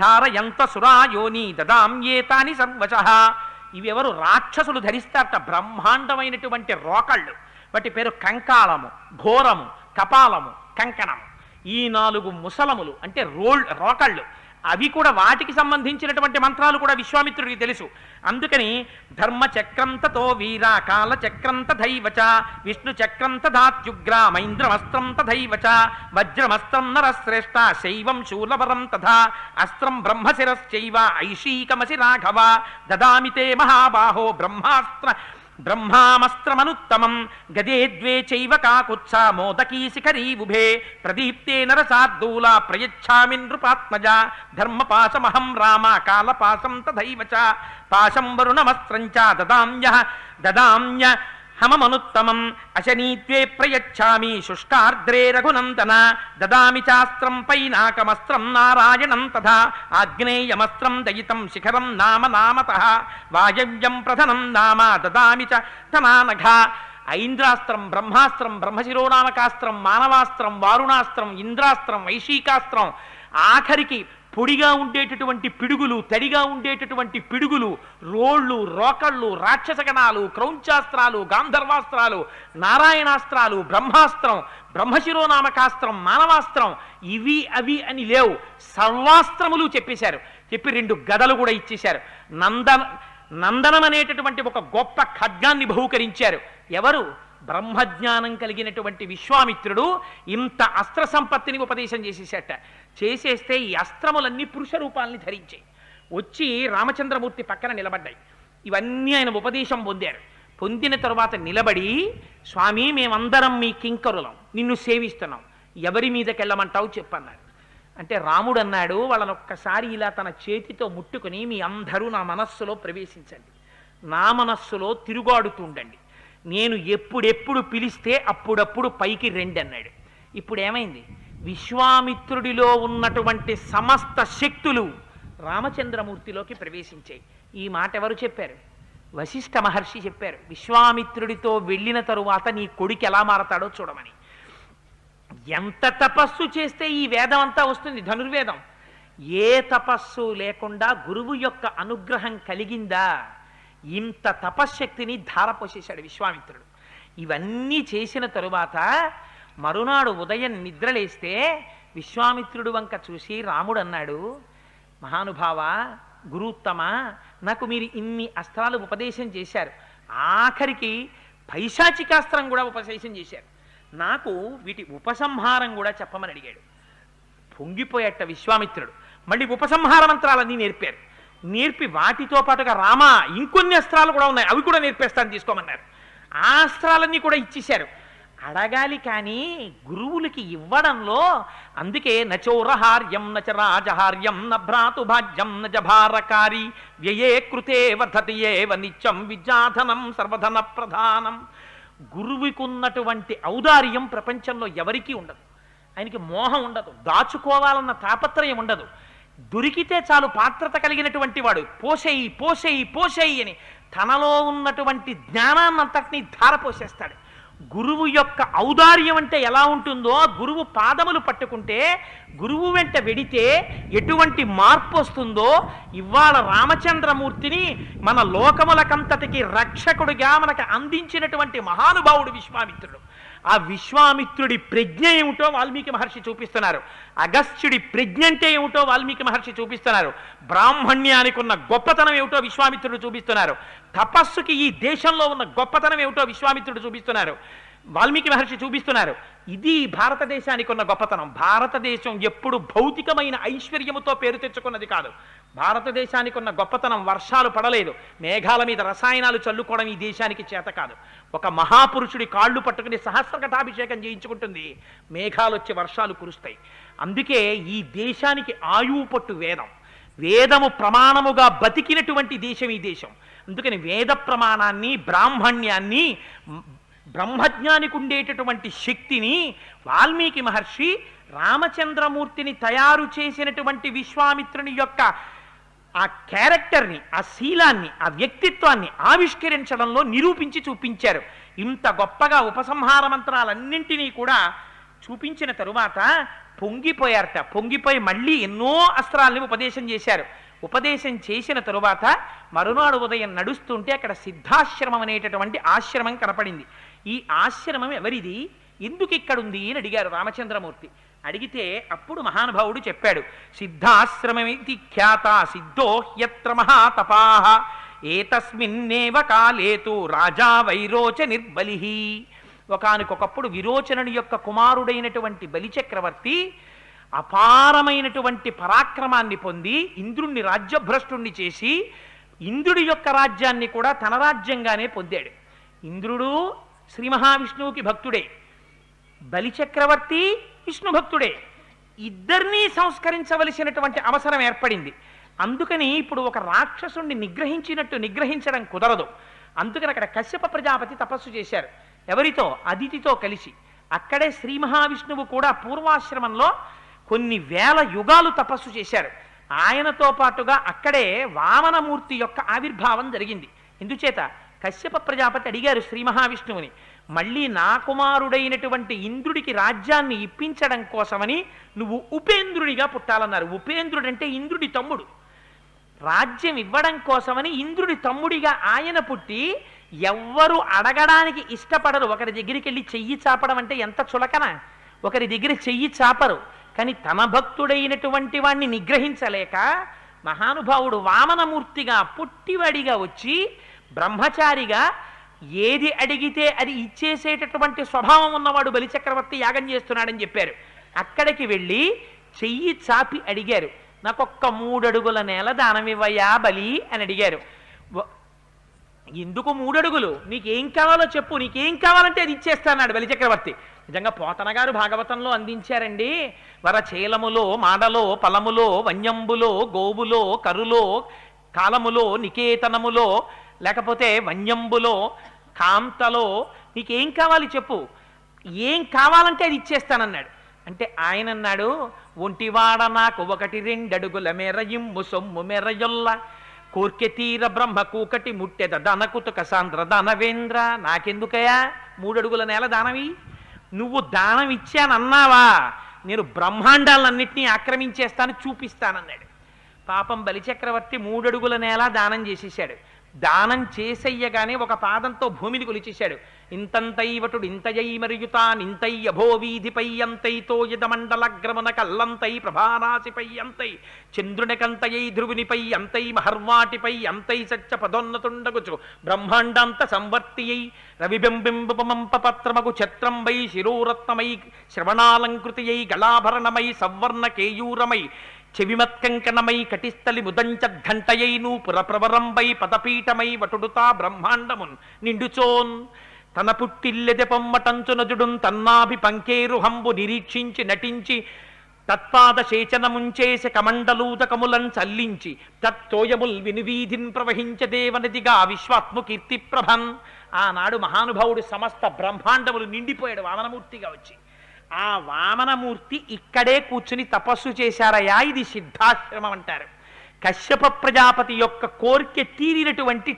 ధారయంత సురాయోని దదామ్యేతాని సర్వశః. ఇవెవరు? రాక్షసులు ధరిస్తారట బ్రహ్మాండమైనటువంటి రోకళ్ళు. వాటి పేరు కంకాళము, ఘోరము, కపాలము, కంకణము. ఈ 4 ముసలములు అంటే రోకళ్ళు. అవి కూడా వాటికి సంబంధించినటువంటి మంత్రాలు కూడా విశ్వామిత్రుడికి తెలుసు. అందుకని ధర్మచక్రం తతో వీర కాలచక్రం తథైవచ విష్ణు చక్రం తథాత్యుగ్ర మైంద్రమస్త్రం తథైవచ వజ్రమస్త్రం నరశ్రేష్ఠ శైవం శూలవరం తథా అస్త్రం బ్రహ్మశిరశ్చైవ ఐషీకమసి రాఘవ దదామి తే మహాబాహో బ్రహ్మామస్త్రమనుత్తమం గదే ద్వే చైవ కాకుత్స మోదకీ శిఖరీ ఉభే ప్రదీప్తే నరసార్దూల ప్రయచ్ఛామి నృపాత్మజ ధర్మపాశమహం రామ కాలపాశం తథైవచ పాశం వరుణమస్త్రం చ దదామ్య హమమనుత్తమం అశనీత్వే ప్రయచ్ఛామి శుష్కార్ద్రే రఘునందన దదామి చాస్త్రం పైనాకమస్త్రం నారాయణం తథా ఆగ్నేయమస్త్రం దయితం శిఖరం నామతః వాయవ్యం ప్రధనం నామ దదామి చ తనానఘ. ఐంద్రాస్త్రం, బ్రహ్మాస్త్రం, బ్రహ్మశిరోనామకాస్త్రం, మానవాస్త్రం, వారుణాస్త్రం, ఇంద్రాస్త్రం, వైశీకాస్త్రం, ఆఖరికి పొడిగా ఉండేటటువంటి పిడుగులు, తడిగా ఉండేటటువంటి పిడుగులు, రోళ్ళు, రోకళ్ళు, రాక్షసగణాలు, క్రౌంచాస్త్రాలు, గాంధర్వాస్త్రాలు, నారాయణాస్త్రాలు, బ్రహ్మాస్త్రం, బ్రహ్మశిరోనామకాస్త్రం, మానవాస్త్రం, ఇవి అవి అని లేవు, సర్వాస్త్రములు చెప్పేశారు. చెప్పి 2 గదలు కూడా ఇచ్చేశారు. నందనం అనేటటువంటి ఒక గొప్ప ఖడ్గాన్ని బహూకరించారు. ఎవరు? బ్రహ్మజ్ఞానం కలిగినటువంటి విశ్వామిత్రుడు ఇంత అస్త్ర సంపత్తిని ఉపదేశం చేసేసేట. చేసేస్తే ఈ అస్త్రములన్నీ పురుష రూపాలని ధరించాయి. వచ్చి రామచంద్రమూర్తి పక్కన నిలబడ్డాయి. ఇవన్నీ ఆయన ఉపదేశం పొందారు. పొందిన తరువాత నిలబడి, స్వామి మేమందరం మీ కింకరులం, నిన్ను సేవిస్తున్నాం, ఎవరి మీదకెళ్ళమంటావు చెప్పన్నారు. అంటే రాముడు అన్నాడు, వాళ్ళని ఒక్కసారి ఇలా తన చేతితో ముట్టుకుని మీ అందరూ నా మనస్సులో ప్రవేశించండి, నా మనస్సులో తిరుగాడుతుండండి, నేను ఎప్పుడెప్పుడు పిలిస్తే అప్పుడప్పుడు పైకి రండి అన్నాడు. ఇప్పుడు ఏమైంది? విశ్వామిత్రుడిలో ఉన్నటువంటి సమస్త శక్తులు రామచంద్రమూర్తిలోకి ప్రవేశించాయి. ఈ మాట ఎవరు చెప్పారు? వశిష్ఠ మహర్షి చెప్పారు. విశ్వామిత్రుడితో వెళ్ళిన తరువాత నీ కొడుకు ఎలా మారతాడో చూడమని. ఎంత తపస్సు చేస్తే ఈ వేదం అంతా వస్తుంది, ధనుర్వేదం. ఏ తపస్సు లేకుండా గురువు యొక్క అనుగ్రహం కలిగిందా? ఇంత తపశ్శక్తిని ధారపోసేశాడు విశ్వామిత్రుడు. ఇవన్నీ చేసిన తరువాత మరునాడు ఉదయం నిద్రలేస్తే విశ్వామిత్రుడు వంక చూసి రాముడు అన్నాడు, మహానుభావ, గురుత్తమ, నాకు మీరు ఇన్ని అస్త్రాలు ఉపదేశం చేశారు, ఆఖరికి పైశాచికాస్త్రం కూడా ఉపదేశం చేశారు, నాకు వీటి ఉపసంహారం కూడా చెప్పమని అడిగాడు. పొంగిపోయేట విశ్వామిత్రుడు. మళ్ళీ ఉపసంహార మంత్రాలన్నీ నేర్పారు. నేర్పి వాటితో పాటుగా రామ ఇంకొన్ని అస్త్రాలు కూడా ఉన్నాయి, అవి కూడా నేర్పేస్తాను తీసుకోమన్నారు. ఆ అస్త్రాలన్నీ కూడా ఇచ్చేశారు. అడగాలి కానీ గురువులకి ఇవ్వడంలో, అందుకే నచోరహార్యం నచ రాజహార్యం న భ్రాతుభాజ్యం న జభారకారి వ్యయే కృతే వర్ధతి ఏవ నిత్యం విద్యాధనం సర్వధన ప్రధానం. గురువుకు ఉన్నటువంటి ఔదార్యం ప్రపంచంలో ఎవరికీ ఉండదు. ఆయనకి మోహం ఉండదు, దాచుకోవాలన్న తాపత్రయం ఉండదు. దొరికితే చాలు పాత్రత కలిగినటువంటి వాడు పోసేయి పోసేయి పోసేయి అని తనలో ఉన్నటువంటి జ్ఞానాన్నంతటినీ ధారపోసేస్తాడు. గురువు యొక్క ఔదార్యం అంటే ఎలా ఉంటుందో, గురువు పాదములు పట్టుకుంటే, గురువు వెంట వెడితే ఎటువంటి మార్పు వస్తుందో, ఇవాళ రామచంద్రమూర్తిని మన లోకములకంతటికి రక్షకుడిగా మనకు అందించినటువంటి మహానుభావుడు విశ్వామిత్రుడు. ఆ విశ్వామిత్రుడి ప్రజ్ఞ ఏమిటో వాల్మీకి మహర్షి చూపిస్తున్నారు. అగస్త్యుడి ప్రజ్ఞ అంటే ఏమిటో వాల్మీకి మహర్షి చూపిస్తున్నారు. బ్రాహ్మణ్యానికి ఉన్న గొప్పతనం ఏమిటో విశ్వామిత్రుడు చూపిస్తున్నారు. తపస్సుకి ఈ దేశంలో ఉన్న గొప్పతనం ఏమిటో విశ్వామిత్రుడు చూపిస్తున్నారు, వాల్మీకి మహర్షి చూపిస్తున్నారు. ఇది భారతదేశానికి ఉన్న గొప్పతనం. భారతదేశం ఎప్పుడు భౌతికమైన ఐశ్వర్యముతో పేరు తెచ్చుకున్నది కాదు. భారతదేశానికి ఉన్న గొప్పతనం వర్షాలు పడలేదు, మేఘాల మీద రసాయనాలు చల్లుకోవడం ఈ దేశానికి చేత కాదు. ఒక మహాపురుషుడి కాళ్ళు పట్టుకుని సహస్రఘటాభిషేకం చేయించుకుంటుంది, మేఘాలు వచ్చి వర్షాలు కురుస్తాయి. అందుకే ఈ దేశానికి ఆయువు పట్టు వేదం. వేదము ప్రమాణముగా బతికినటువంటి దేశం ఈ దేశం. అందుకని వేద ప్రమాణాన్ని, బ్రాహ్మణ్యాన్ని, బ్రహ్మజ్ఞానికి ఉండేటటువంటి శక్తిని వాల్మీకి మహర్షి రామచంద్రమూర్తిని తయారు చేసినటువంటి విశ్వామిత్రుని యొక్క ఆ క్యారెక్టర్ని, ఆ శీలాన్ని, ఆ వ్యక్తిత్వాన్ని ఆవిష్కరించడంలో నిరూపించి చూపించారు. ఇంత గొప్పగా ఉపసంహార మంత్రాలన్నింటినీ కూడా చూపించిన తరువాత పొంగిపోయారట. పొంగిపోయి మళ్ళీ ఎన్నో అస్త్రాలని ఉపదేశం చేశారు. ఉపదేశం చేసిన తరువాత మరునాడు ఉదయం నడుస్తుంటే అక్కడ సిద్ధాశ్రమం అనేటటువంటి ఆశ్రమం కనపడింది. ఈ ఆశ్రమం ఎవరిది, ఎందుకు ఇక్కడుంది అని అడిగారు రామచంద్రమూర్తి. అడిగితే అప్పుడు మహానుభావుడు చెప్పాడు, సిద్ధాశ్రమమితి ఖ్యాత సిద్ధో హ్యత్ర మహాతపాః ఏతస్మిన్నేవ కాలేతు రాజా వైరోచ నిర్బలిః. ఒకానొకప్పుడు విరోచనుని యొక్క కుమారుడైనటువంటి బలిచక్రవర్తి అపారమైనటువంటి పరాక్రమాన్ని పొంది ఇంద్రుణ్ణి రాజ్యభ్రష్టుణ్ణి చేసి ఇంద్రుడి యొక్క రాజ్యాన్ని కూడా తన రాజ్యంగానే పొందాడు. ఇంద్రుడు శ్రీ మహావిష్ణువుకి భక్తుడే, బలిచక్రవర్తి విష్ణు భక్తుడే. ఇద్దరినీ సంస్కరించవలసినటువంటి అవసరం ఏర్పడింది. అందుకని ఇప్పుడు ఒక రాక్షసుణ్ణి నిగ్రహించినట్టు నిగ్రహించడం కుదరదు. అందుకని అక్కడ కశ్యప ప్రజాపతి తపస్సు చేశారు. ఎవరితో? అదితితో కలిసి. అక్కడే శ్రీ మహావిష్ణువు కూడా పూర్వాశ్రమంలో కొన్ని వేల యుగాలు తపస్సు చేశారు. ఆయనతో పాటుగా అక్కడే వామనమూర్తి యొక్క ఆవిర్భావం జరిగింది. ఎందుచేత కశ్యప ప్రజాపతి అడిగారు శ్రీ మహావిష్ణువుని, మళ్ళీ నా కుమారుడైనటువంటి ఇంద్రుడికి రాజ్యాన్ని ఇప్పించడం కోసమని నువ్వు ఉపేంద్రుడిగా పుట్టాలన్నారు. ఉపేంద్రుడంటే ఇంద్రుడి తమ్ముడు. రాజ్యం ఇవ్వడం కోసమని ఇంద్రుడి తమ్ముడిగా ఆయన పుట్టి, ఎవ్వరు అడగడానికి ఇష్టపడరు. ఒకరి దగ్గరికి వెళ్ళి చెయ్యి చాపడం అంటే ఎంత చులకన. ఒకరి దగ్గర చెయ్యి చాపరు. కానీ తన భక్తుడైనటువంటి వాణ్ణి నిగ్రహించలేక మహానుభావుడు వామనమూర్తిగా పుట్టివాడిగా వచ్చి బ్రహ్మచారిగా ఏది అడిగితే అది ఇచ్చేసేటటువంటి స్వభావం ఉన్నవాడు బలిచక్రవర్తి యాగం చేస్తున్నాడని చెప్పారు. అక్కడికి వెళ్ళి చెయ్యి చాపి అడిగారు, నాకొక్క 3 అడుగుల నేల దానమివ్వయా బలి అని అడిగారు. ఎందుకు 3 అడుగులు? నీకేం కావాలో చెప్పు, నీకేం కావాలంటే అది ఇచ్చేస్తాన్నాడు బలిచక్రవర్తి. నిజంగా పోతన గారు భాగవతంలో అందించారండి. వరచేలములో, మాడలో, పలములో, వన్యంబులో, గోవులో, కరులో, కాలములో, నికేతనములో, లేకపోతే వన్యంబులో, కాంతలో నీకేం కావాలి చెప్పు, ఏం కావాలంటే అది ఇచ్చేస్తానన్నాడు. అంటే ఆయన అన్నాడు, ఒంటివాడ నాకు 1-2 అడుగుల మెరయిమ్ము సొమ్ము మెరయొల్ల కోర్కె తీర బ్రహ్మ కూకటి ముట్టెద దనకుతుక సాంద్ర దానవేంద్ర. నాకెందుకయా 3 అడుగుల నేల దానవి? నువ్వు దానం ఇచ్చానన్నావా, నేను బ్రహ్మాండాలన్నింటినీ ఆక్రమించేస్తాను, చూపిస్తానన్నాడు. పాపం బలిచక్రవర్తి 3 అడుగుల నేల దానం చేసేసాడు. దానం చేసెయ్యగానే ఒక పాదంతో భూమిని కొలిచేశాడు. ఇంతంతైవటుడు ఇంతయై మరియుతానింతై అభోవీధిపై అంతైతో యదమండలగ్రమున కల్లంతై ప్రభారాశిపై అంతై చంద్రునికంతయై ధ్రువునిపై అంతై మహర్వాటిపై అంతై సత్య పదోన్నతుండగుచు బ్రహ్మాండాంత సంవర్తియై రవిబింబింబమంప పత్రమగు ఛత్రంబై శిరోరత్నమై శ్రవణాలంకృతియై గళాభరణమై సవర్ణ కేయూరమై చెవిమత్కంకణమై కటిస్థలి ముదంచద్ఘంటయై నూపురప్రవరంబై పదపీఠమై వటుడుతా బ్రహ్మాండమున్ నిండుచోన్ తన పుట్టిల్లెదె పొమ్మటంచునజుడున్ తన్నాభి పంకేరుహంబు నిరీక్షించి నటించి తత్పాద శేచనముంచేసి కమండలూదకములన్ చల్లించి తత్తోయముల్ వినివీధిన్ ప్రవహించదేవనదిగా విశ్వాత్ము కీర్తి ప్రభన్. ఆనాడు మహానుభావుడు సమస్త బ్రహ్మాండములు నిండిపోయాడు వామనమూర్తిగా వచ్చి. ఆ వామనమూర్తి ఇక్కడే కూర్చుని తపస్సు చేశారయ్యా. ఇది సిద్ధాశ్రమం అంటారు. కశ్యప ప్రజాపతి యొక్క కోరిక తీరినటువంటి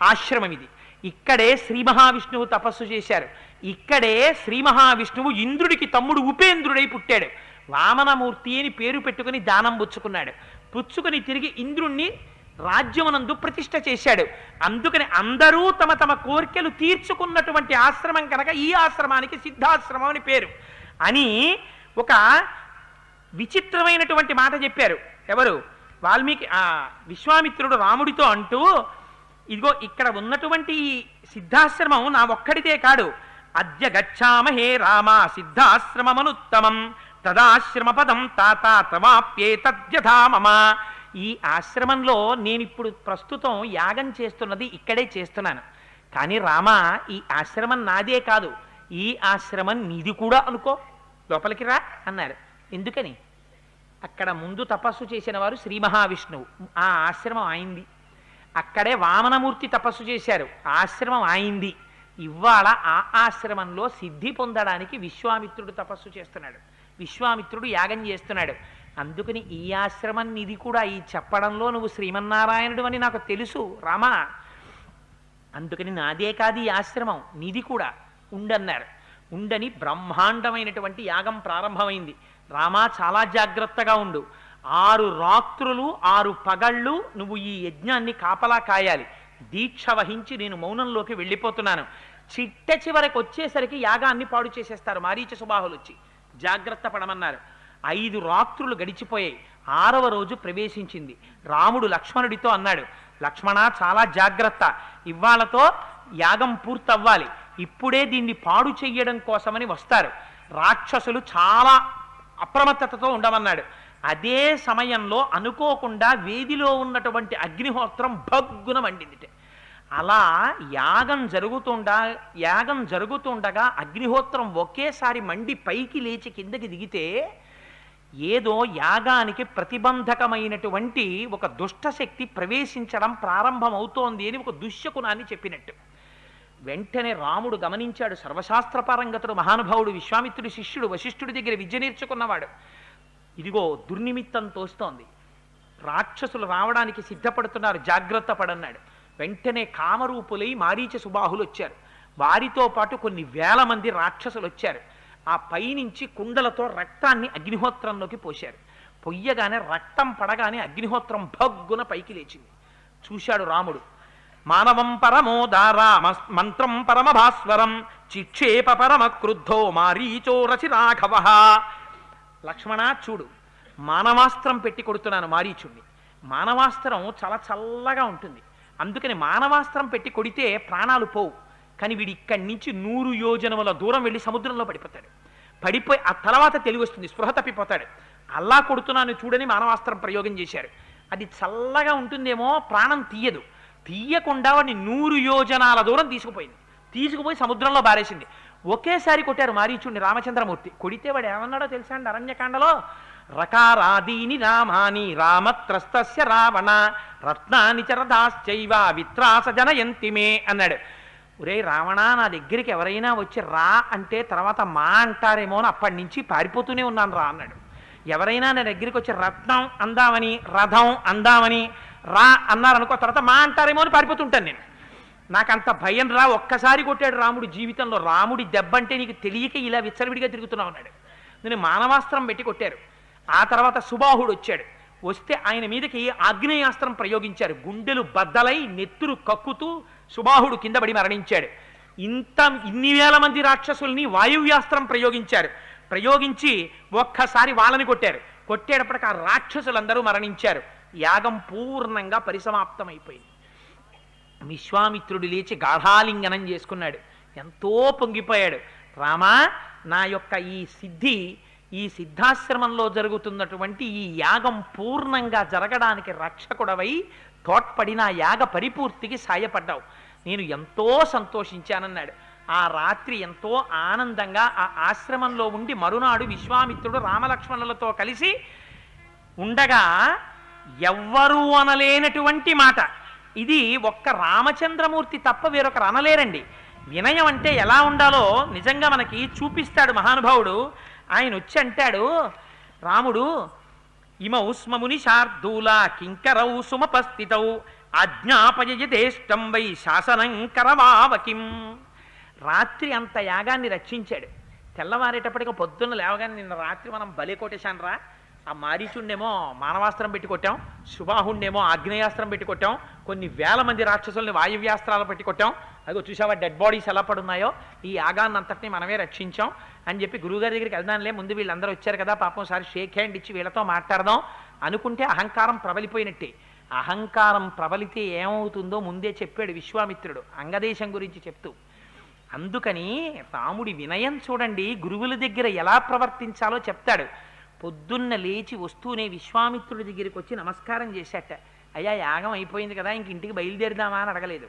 ఆశ్రమం ఇది. ఇక్కడే శ్రీ మహావిష్ణువు తపస్సు చేశారు. ఇక్కడే శ్రీ మహావిష్ణువు ఇంద్రుడికి తమ్ముడు ఉపేంద్రుడై పుట్టాడు. వామనమూర్తి అని పేరు పెట్టుకుని దానం పుచ్చుకున్నాడు. పుచ్చుకుని తిరిగి ఇంద్రుణ్ణి రాజ్యమునందు ప్రతిష్ఠ చేశాడు. అందుకని అందరూ తమ తమ కోరికలు తీర్చుకున్నటువంటి ఆశ్రమం కనుక ఈ ఆశ్రమానికి సిద్ధాశ్రమం అని పేరు అని ఒక విచిత్రమైనటువంటి మాట చెప్పారు. ఎవరు? వాల్మీకి. విశ్వామిత్రుడు రాముడితో అంటూ, ఇదిగో ఇక్కడ ఉన్నటువంటి సిద్ధాశ్రమం నా ఒక్కడితే కాడు, అద్య గచ్చామహే రామ సిద్ధాశ్రమమనుత్తమం తదాశ్రమ పదం తాత తవాప్యేతద్యథా మమ. ఈ ఆశ్రమంలో నేనిప్పుడు ప్రస్తుతం యాగం చేస్తున్నది ఇక్కడే చేస్తున్నాను. కానీ రామ, ఈ ఆశ్రమం నాదే కాదు, ఈ ఆశ్రమం నీది కూడా అనుకో, లోపలికి రా అన్నారు. ఎందుకని? అక్కడ ముందు తపస్సు చేసిన వారు శ్రీ మహావిష్ణువు, ఆ ఆశ్రమం ఆయింది. అక్కడే వామనమూర్తి తపస్సు చేశారు, ఆశ్రమం ఆయింది. ఇవాళ ఆ ఆశ్రమంలో సిద్ధి పొందడానికి విశ్వామిత్రుడు తపస్సు చేస్తున్నాడు, విశ్వామిత్రుడు యాగం చేస్తున్నాడు. అందుకని ఈ ఆశ్రమం నిధి కూడా ఈ చెప్పడంలో నువ్వు శ్రీమన్నారాయణుడు అని నాకు తెలుసు రామా, అందుకని నాదే కాదు ఈ ఆశ్రమం, నిధి కూడా ఉండన్నారు. ఉండని బ్రహ్మాండమైనటువంటి యాగం ప్రారంభమైంది. రామా చాలా జాగ్రత్తగా ఉండు, 6 రాత్రులు 6 పగళ్ళు నువ్వు ఈ యజ్ఞాన్ని కాపలా కాయాలి. దీక్ష వహించి నేను మౌనంలోకి వెళ్ళిపోతున్నాను. చిట్ట చివరికి వచ్చేసరికి యాగాన్ని పాడు చేసేస్తారు మారీచ సుబాహులు వచ్చి, జాగ్రత్త పడమన్నారు. 5 రాత్రులు గడిచిపోయాయి. 6వ రోజు ప్రవేశించింది. రాముడు లక్ష్మణుడితో అన్నాడు, లక్ష్మణ చాలా జాగ్రత్త, ఇవాళతో యాగం పూర్తవ్వాలి, ఇప్పుడే దీన్ని పాడు చెయ్యడం కోసమని వస్తారు రాక్షసులు, చాలా అప్రమత్తతతో ఉండమన్నాడు. అదే సమయంలో అనుకోకుండా వేదిలో ఉన్నటువంటి అగ్నిహోత్రం భగ్గున మండింది. అలా యాగం జరుగుతుండగా అగ్నిహోత్రం ఒకేసారి మండి పైకి లేచి కిందకి దిగితే ఏదో యాగానికి ప్రతిబంధకమైనటువంటి ఒక దుష్టశక్తి ప్రవేశించడం ప్రారంభమవుతోంది అని ఒక దుశ్శకునాన్ని చెప్పినట్టు. వెంటనే రాముడు గమనించాడు. సర్వశాస్త్రపారంగతుడు మహానుభావుడు, విశ్వామిత్రుడి శిష్యుడు, వశిష్ఠుడి దగ్గర విద్య నేర్చుకున్నవాడు. ఇదిగో దుర్నిమిత్తం తోస్తోంది, రాక్షసులు రావడానికి సిద్ధపడుతున్నారు, జాగ్రత్త పడన్నాడు. వెంటనే కామరూపులై మారీచ సుబాహులు వచ్చారు. వారితో పాటు కొన్ని వేల మంది రాక్షసులు వచ్చారు. ఆ పైనుంచి కుండలతో రక్తాన్ని అగ్నిహోత్రంలోకి పోశారు. పొయ్యగానే రక్తం పడగానే అగ్నిహోత్రం భగ్గున పైకి లేచింది. చూశాడు రాముడు. మానవం పరమోదారా మంత్రం పరమభాస్వరం చిక్షేప పరమ క్రుద్ధో మారీచో రచి రాఘవ. లక్ష్మణ చూడు, మానవాస్త్రం పెట్టి కొడుతున్నాను మారీచుణ్ణి. మానవాస్త్రం చాలా చల్లగా ఉంటుంది, అందుకని మానవాస్త్రం పెట్టి కొడితే ప్రాణాలు పోవు. కానీ వీడి ఇక్కడి నుంచి 100 యోజనముల దూరం వెళ్ళి సముద్రంలో పడిపోతాడు. పడిపోయి ఆ తర్వాత తెలివి వస్తుంది, స్పృహ తప్పిపోతాడు. అల్లా కొడుతున్నాను చూడని మానవాస్త్రం ప్రయోగం చేశారు. అది చల్లగా ఉంటుందేమో, ప్రాణం తీయదు. తీయకుండా వాడిని 100 యోజనాల దూరం తీసుకుపోయి సముద్రంలో బారేసింది. ఒకేసారి కొట్టారు మారీచుడిని రామచంద్రమూర్తి. కొడితే వాడు ఏమన్నాడో తెలుసా అండి అరణ్యకాండలో, రకారాదీని రామాని రామత్రస్తస్య రావణ రత్నాని చరదాశ్చైవ విత్రాస జనయంతిమే అన్నాడు. ఒరే రావణ, నా దగ్గరికి ఎవరైనా వచ్చి రా అంటే తర్వాత మా అంటారేమో అని అప్పటి నుంచి పారిపోతూనే ఉన్నాను రా అన్నాడు. ఎవరైనా నా దగ్గరికి వచ్చి రత్నం అందామని రథం అందామని రా అన్నారనుకో, తర్వాత మా అంటారేమో అని పారిపోతుంటాను నేను. నాకంత భయం రా. ఒక్కసారి కొట్టాడు రాముడు జీవితంలో. రాముడి దెబ్బంటే నీకు తెలియక ఇలా విచ్చలవిడిగా తిరుగుతున్నావు అన్నాడు. నేను మానవాస్త్రం పెట్టి కొట్టారు. ఆ తర్వాత సుబాహుడు వచ్చాడు. వస్తే ఆయన మీదకి ఆగ్నేయాస్త్రం ప్రయోగించారు. గుండెలు బద్దలై నెత్తురు కక్కుతూ సుబాహుడు కింద పడి మరణించాడు. ఇన్ని వేల మంది రాక్షసుల్ని వాయువ్యాస్త్రం ప్రయోగించారు. ప్రయోగించి ఒక్కసారి వాళ్ళని కొట్టారు. కొట్టేటప్పటికి ఆ రాక్షసులందరూ మరణించారు. యాగం పూర్ణంగా పరిసమాప్తమైపోయింది. విశ్వామిత్రుడు లేచి గాఢాలింగనం చేసుకున్నాడు. ఎంతో పొంగిపోయాడు. రామా, నా యొక్క ఈ సిద్ధాశ్రమంలో జరుగుతున్నటువంటి ఈ యాగం పూర్ణంగా జరగడానికి రక్షకుడవై తోడ్పడి నా యాగ పరిపూర్తికి సాయపడ్డావు. నేను ఎంతో సంతోషించానన్నాడు. ఆ రాత్రి ఎంతో ఆనందంగా ఆ ఆశ్రమంలో ఉండి మరునాడు విశ్వామిత్రుడు రామలక్ష్మణులతో కలిసి ఉండగా ఎవ్వరూ అనలేనటువంటి మాట ఇది. ఒక్క రామచంద్రమూర్తి తప్ప వేరొకరు అనలేరండి. వినయం అంటే ఎలా ఉండాలో నిజంగా మనకి చూపిస్తాడు మహానుభావుడు. ఆయన వచ్చి అంటాడు, రాముడు ఇమౌ స్మముని శార్దూల కింకరౌ సుమపస్థితౌ ఆజ్ఞాపయదేష్టం వై శాసనం కరవావకిం. రాత్రి అంత యాగాన్ని రక్షించాడు. తెల్లవారేటప్పటికి పొద్దున్న లేవగానే నిన్న రాత్రి మనం బలి కొట్టేశాను రా. ఆ మారీచుండేమో మానవాస్త్రం పెట్టి కొట్టాం, సుబాహుండేమో ఆగ్నేయాస్త్రం పెట్టి కొట్టాం, కొన్ని వేల మంది రాక్షసుల్ని వాయువ్యాస్త్రాలు పెట్టి కొట్టాం. అదిగో చూసావా డెడ్ బాడీస్ ఎలా పడున్నాయో, ఈ యాగాన్ని అంతటినీ మనమే రక్షించాం అని చెప్పి గురువుగారి దగ్గరికి వెళ్దాంలే, ముందు వీళ్ళందరూ వచ్చారు కదా పాపం, సారి షేక్ హ్యాండ్ ఇచ్చి వీళ్ళతో మాట్లాడదాం అనుకుంటే అహంకారం ప్రబలిపోయినట్టే. అహంకారం ప్రబలితే ఏమవుతుందో ముందే చెప్పాడు విశ్వామిత్రుడు అంగదేశం గురించి చెప్తూ. అందుకని రాముడి వినయం చూడండి, గురువుల దగ్గర ఎలా ప్రవర్తించాలో చెప్తాడు. పొద్దున్న లేచి వస్తూనే విశ్వామిత్రుడి దగ్గరికి వచ్చి నమస్కారం చేశాట. అయ్యా యాగం అయిపోయింది కదా, ఇంక ఇంటికి బయలుదేరుదామా అని అడగలేదు.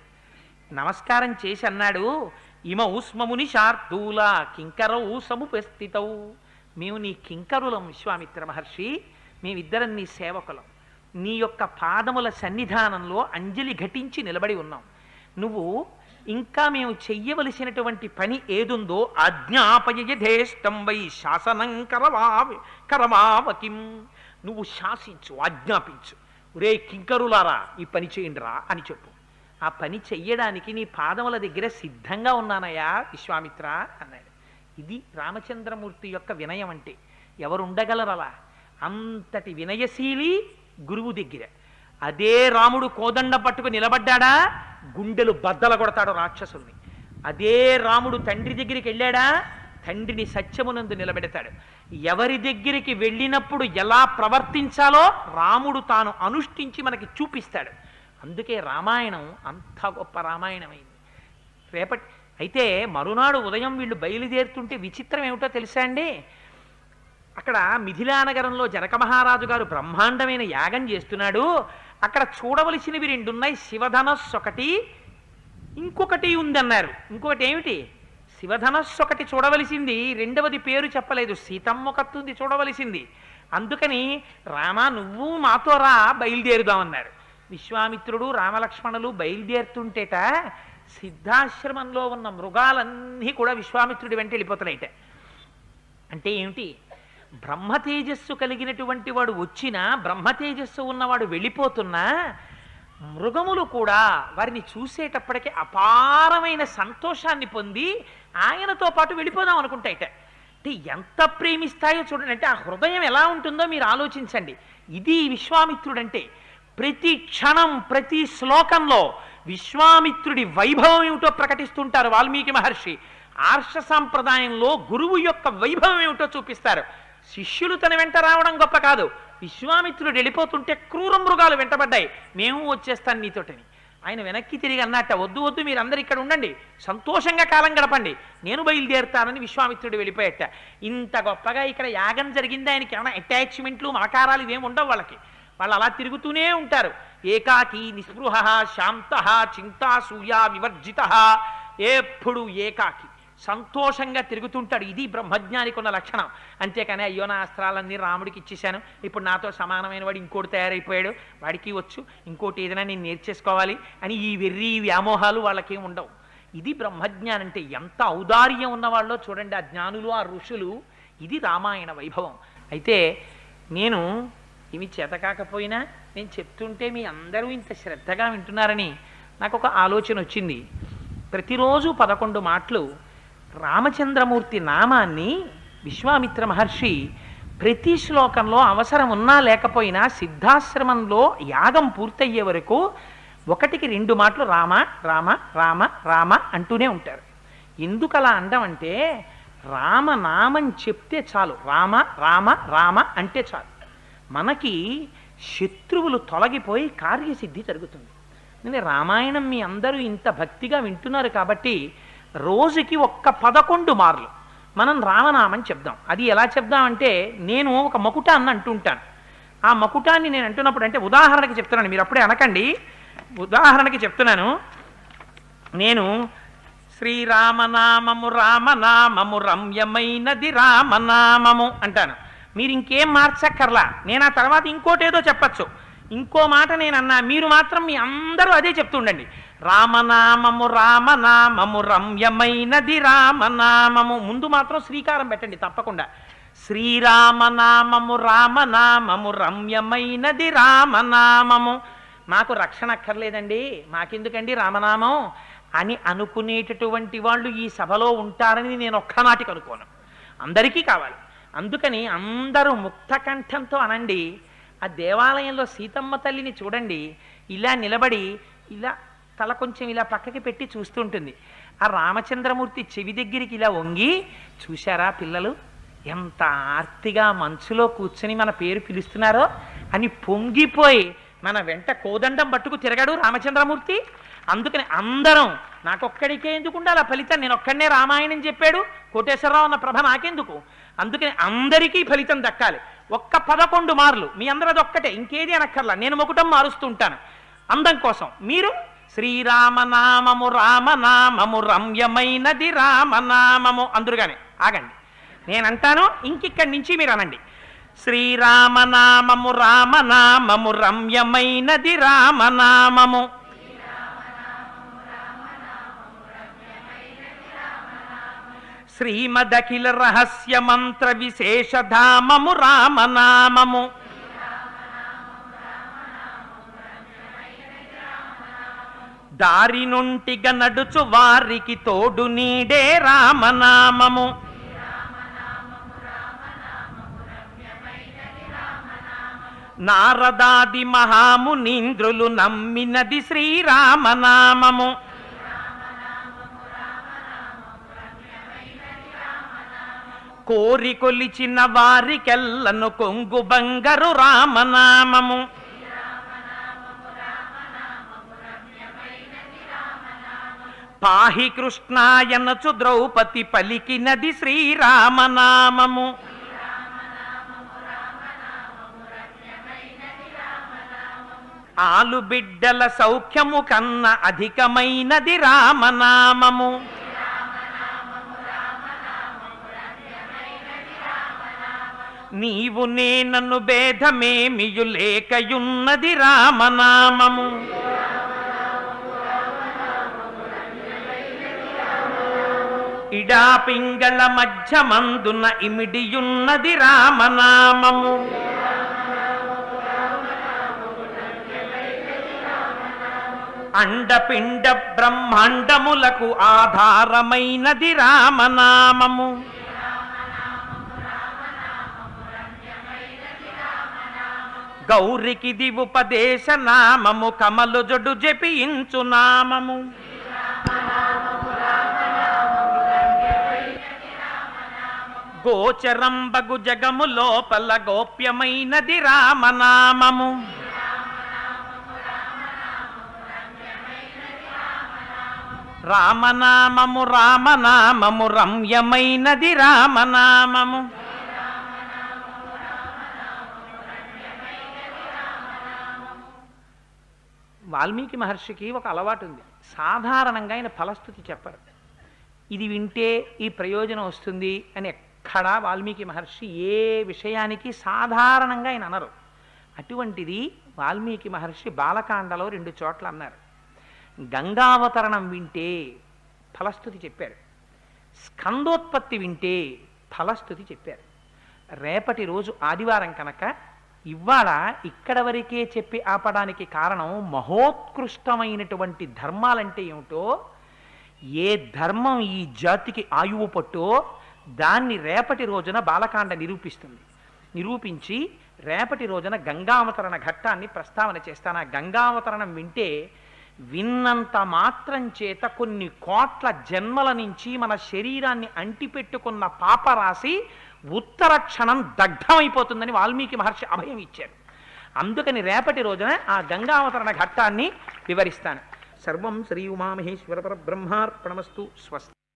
నమస్కారం చేసి అన్నాడు, ఇమౌ స్మముని శార్దూల కింకరౌ సముపస్థితౌ. మేము నీ కింకరులం విశ్వామిత్ర మహర్షి, మేమిద్దరం నీ సేవకులం, నీ యొక్క పాదముల సన్నిధానంలో అంజలి ఘటించి నిలబడి ఉన్నాం. నువ్వు ఇంకా మేము చెయ్యవలసినటువంటి పని ఏదుందో ఆజ్ఞాపయధేష్టం వై శాసనం కరవావకిం, నువ్వు శాసించు, ఆజ్ఞాపించు. ఒరే కింకరులారా ఈ పని చేయండి రా అని చెప్పు. ఆ పని చెయ్యడానికి నీ పాదముల దగ్గర సిద్ధంగా ఉన్నానయ్యా విశ్వామిత్ర అన్నాడు. ఇది రామచంద్రమూర్తి యొక్క వినయం అంటే. ఎవరు ఉండగలరలా? అంతటి వినయశీలి గురువు దగ్గర. అదే రాముడు కోదండ పట్టుకు నిలబడ్డాడా, గుండెలు బద్దల కొడతాడు రాక్షసుల్ని. అదే రాముడు తండ్రి దగ్గరికి వెళ్ళాడా, తండ్రిని సత్యమునందు నిలబెడతాడు. ఎవరి దగ్గరికి వెళ్ళినప్పుడు ఎలా ప్రవర్తించాలో రాముడు తాను అనుష్ఠించి మనకి చూపిస్తాడు. అందుకే రామాయణం అంత గొప్ప రామాయణమైంది. అయితే మరునాడు ఉదయం వీళ్ళు బయలుదేరుతుంటే విచిత్రం ఏమిటో తెలుసా అండి? అక్కడ మిథిలానగరంలో జనక మహారాజు గారు బ్రహ్మాండమైన యాగం చేస్తున్నాడు. అక్కడ చూడవలసినవి రెండున్నాయి, శివధనస్సు ఒకటి, ఇంకొకటి ఉందన్నారు. ఇంకొకటి ఏమిటి? శివధనస్సు ఒకటి చూడవలసింది, రెండవది పేరు చెప్పలేదు, సీతమ్మ కత్తుంది చూడవలసింది. అందుకని రామ నువ్వు మాతో రా, బయలుదేరుదామన్నారు. విశ్వామిత్రుడు రామలక్ష్మణులు బయలుదేరుతుంటేట సిద్ధాశ్రమంలో ఉన్న మృగాలన్నీ కూడా విశ్వామిత్రుడి వెంట వెళ్ళిపోతున్నాయిట. అంటే ఏమిటి? బ్రహ్మతేజస్సు కలిగినటువంటి వాడు వచ్చినా, బ్రహ్మతేజస్సు ఉన్నవాడు వెళ్ళిపోతున్నా, మృగములు కూడా వారిని చూసేటప్పటికీ అపారమైన సంతోషాన్ని పొంది ఆయనతో పాటు వెళ్ళిపోదాం అనుకుంటాయిట. అంటే ఎంత ప్రేమిస్తాయో చూడండి. అంటే ఆ హృదయం ఎలా ఉంటుందో మీరు ఆలోచించండి. ఇది విశ్వామిత్రుడంటే. ప్రతి క్షణం ప్రతి శ్లోకంలో విశ్వామిత్రుడి వైభవం ఏమిటో ప్రకటిస్తుంటారు వాల్మీకి మహర్షి. ఆర్ష సాంప్రదాయంలో గురువు యొక్క వైభవం ఏమిటో చూపిస్తారు. శిష్యులు తన వెంట రావడం గొప్ప కాదు, విశ్వామిత్రుడు వెళ్ళిపోతుంటే క్రూర మృగాలు వెంటబడ్డాయి, మేము వచ్చేస్తాను నీతోటని. ఆయన వెనక్కి తిరిగి అన్నట్ట, వద్దు వద్దు మీరందరూ ఇక్కడ ఉండండి, సంతోషంగా కాలం గడపండి, నేను బయలుదేరుతానని విశ్వామిత్రుడు వెళ్ళిపోయేట. ఇంత గొప్పగా ఇక్కడ యాగం జరిగింది. ఆయనకి ఏమైనా అటాచ్మెంట్లు మమకారాలు ఇవేమి ఉండవు వాళ్ళకి. వాళ్ళు అలా తిరుగుతూనే ఉంటారు. ఏకాకి నిస్పృహ శాంత చింతాసూయా వివర్జిత, ఎప్పుడు ఏకాకి సంతోషంగా తిరుగుతుంటాడు. ఇది బ్రహ్మజ్ఞానికి ఉన్న లక్షణం. అంతేకాని అయ్యో నా అస్త్రాలన్నీ రాముడికి ఇచ్చేశాను, ఇప్పుడు నాతో సమానమైన వాడు ఇంకోటి తయారైపోయాడు, వాడికి వచ్చు, ఇంకోటి ఏదైనా నేను నేర్చేసుకోవాలి అని ఈ వెర్రి వ్యామోహాలు వాళ్ళకేం ఉండవు. ఇది బ్రహ్మజ్ఞానం అంటే. ఎంత ఔదార్యం ఉన్నవాళ్ళో చూడండి ఆ జ్ఞానులు, ఆ ఋషులు. ఇది రామాయణ వైభవం. అయితే నేను ఇవి చేతకాకపోయినా నేను చెప్తుంటే మీ అందరూ ఇంత శ్రద్ధగా వింటున్నారని నాకు ఒక ఆలోచన వచ్చింది. ప్రతిరోజు 11 మాటలు రామచంద్రమూర్తి నామాన్ని విశ్వామిత్ర మహర్షి ప్రతి శ్లోకంలో అవసరం ఉన్నా లేకపోయినా సిద్ధాశ్రమంలో యాగం పూర్తయ్యే వరకు 1-2 మాటలు రామ రామ రామ రామ అంటూనే ఉంటారు. ఎందుకు అలా అంటామంటే రామనామం చెప్తే చాలు, రామ రామ రామ అంటే చాలు, మనకి శత్రువులు తొలగిపోయి కార్యసిద్ధి జరుగుతుంది. నేను రామాయణం మీ అందరూ ఇంత భక్తిగా వింటున్నారు కాబట్టి రోజుకి 11 మార్లు మనం రామనామం చెప్దాం. అది ఎలా చెప్దామంటే నేను ఒక మకుటాన్ని అంటుంటాను. ఆ మకుటాన్ని నేను అంటున్నప్పుడు, అంటే ఉదాహరణకి చెప్తున్నాను, మీరు అప్పుడే అనకండి, ఉదాహరణకి చెప్తున్నాను. నేను శ్రీరామనామము రామనామము రమ్యమైనది రామనామము అంటాను. మీరు ఇంకేం మార్చక్కర్లా. నేను ఆ తర్వాత ఇంకోటేదో చెప్పచ్చు. ఇంకో మాట నేనన్నా, మీరు మాత్రం మీ అందరూ అదే చెప్తుండండి. రామనామము రామనామము రమ్యమైనది రామనామము. ముందు మాత్రం శ్రీకారం పెట్టండి తప్పకుండా. శ్రీరామనామము రామనామము రమ్యమైనది రామనామము. మాకు రక్షణ అక్కర్లేదండి, మాకెందుకండి రామనామం అని అనుకునేటటువంటి వాళ్ళు ఈ సభలో ఉంటారని నేను ఒక్కనాటికి అనుకోను. అందరికీ కావాలి. అందుకని అందరూ ముక్త కంఠంతో అనండి. ఆ దేవాలయంలో సీతమ్మ తల్లిని చూడండి, ఇలా నిలబడి ఇలా తల కొంచెం ఇలా పక్కకి పెట్టి చూస్తుంటుంది. ఆ రామచంద్రమూర్తి చెవి దగ్గరికి ఇలా వంగి, చూశారా పిల్లలు ఎంత ఆర్తిగా మంచులో కూర్చొని మన పేరు పిలుస్తున్నారో అని పొంగిపోయి మన వెంట కోదండం పట్టుకు తిరగాడు రామచంద్రమూర్తి. అందుకని అందరం, నాకొక్కడికే ఎందుకు ఉండాలి ఆ ఫలితం, నేను ఒక్కడనే రామాయణం చెప్పాడు కోటేశ్వరరావు అన్న ప్రభ నాకెందుకు. అందుకని అందరికీ ఫలితం దక్కాలి. 11 మార్లు మీ అందరూ అదొక్కటే, ఇంకేది అనక్కర్లా. నేను మొకటం మారుస్తూ ఉంటాను అందం కోసం. మీరు శ్రీరామనామము రామనామము రమ్యమైనది రామనామము అందురుగానే ఆగండి. నేను అంటాను, ఇంకిక్కడి నుంచి మీరు అనండి. శ్రీరామనామము రామనామము రమ్యమైనది రామనామము. శ్రీమదఖిల రహస్య మంత్ర విశేషధామము రామనామము. దారి నుంటిగా నడుచు వారికి తోడు నీడే రామనామము. నారదాది మహామునీంద్రులు నమ్మినది శ్రీరామనామము. కోరి కొలిచిన వారికెల్లను కొంగు బంగారు రామనామము. పాహి కృష్ణాయనచు ద్రౌపది పలికినది శ్రీరామనామము. ఆలు బిడ్డల సౌఖ్యము కన్న అధికమైనది రామనామము. నీవు నేనను భేదమేమియు లేకయున్నది రామనామము. ఇడా పింగళ మధ్య మందున ఇమిడియున్నది రామనామము. అండపిండ బ్రహ్మాండములకు ఆధారమైనది రామనామము. గౌరికి ఉపదేశ నామము కమలు జడు జపించు నామము. గోచరంబగు జగము లోపల గోప్యమైనది రామనామము. రామనామము రామనామము రమ్యమైనది రామనామము. వాల్మీకి మహర్షికి ఒక అలవాటు ఉంది. సాధారణంగా ఆయన ఫలస్థుతి చెప్పరు. ఇది వింటే ఈ ప్రయోజనం వస్తుంది అని ఎక్కడా వాల్మీకి మహర్షి ఏ విషయానికి సాధారణంగా ఆయన అనరు. అటువంటిది వాల్మీకి మహర్షి బాలకాండలో 2 చోట్ల అన్నారు. గంగావతరణం వింటే ఫలస్థుతి చెప్పారు. స్కందోత్పత్తి వింటే ఫలస్థుతి చెప్పారు. రేపటి రోజు ఆదివారం కనుక ఇవాళ ఇక్కడ వరకే చెప్పి ఆపడానికి కారణం మహోత్కృష్టమైనటువంటి ధర్మాలంటే ఏమిటో, ఏ ధర్మం ఈ జాతికి ఆయువు పట్టో దాన్ని రేపటి రోజున బాలకాండ నిరూపిస్తుంది. నిరూపించి రేపటి రోజున గంగావతరణ ఘట్టాన్ని ప్రస్తావన చేస్తాను. ఆ గంగావతరణం వింటే విన్నంత మాత్రం చేత కొన్ని కోట్ల జన్మల నుంచి మన శరీరాన్ని అంటిపెట్టుకున్న పాపరాశి ఉత్తర క్షణం దగ్ధమైపోతుందని వాల్మీకి మహర్షి అభయం ఇచ్చారు. అందుకని రేపటి రోజున ఆ గంగావతరణ ఘట్టాన్ని వివరిస్తాను. సర్వం శ్రీ ఉమామహేశ్వర పరబ్రహ్మార్పణమస్తు. స్వస్తి.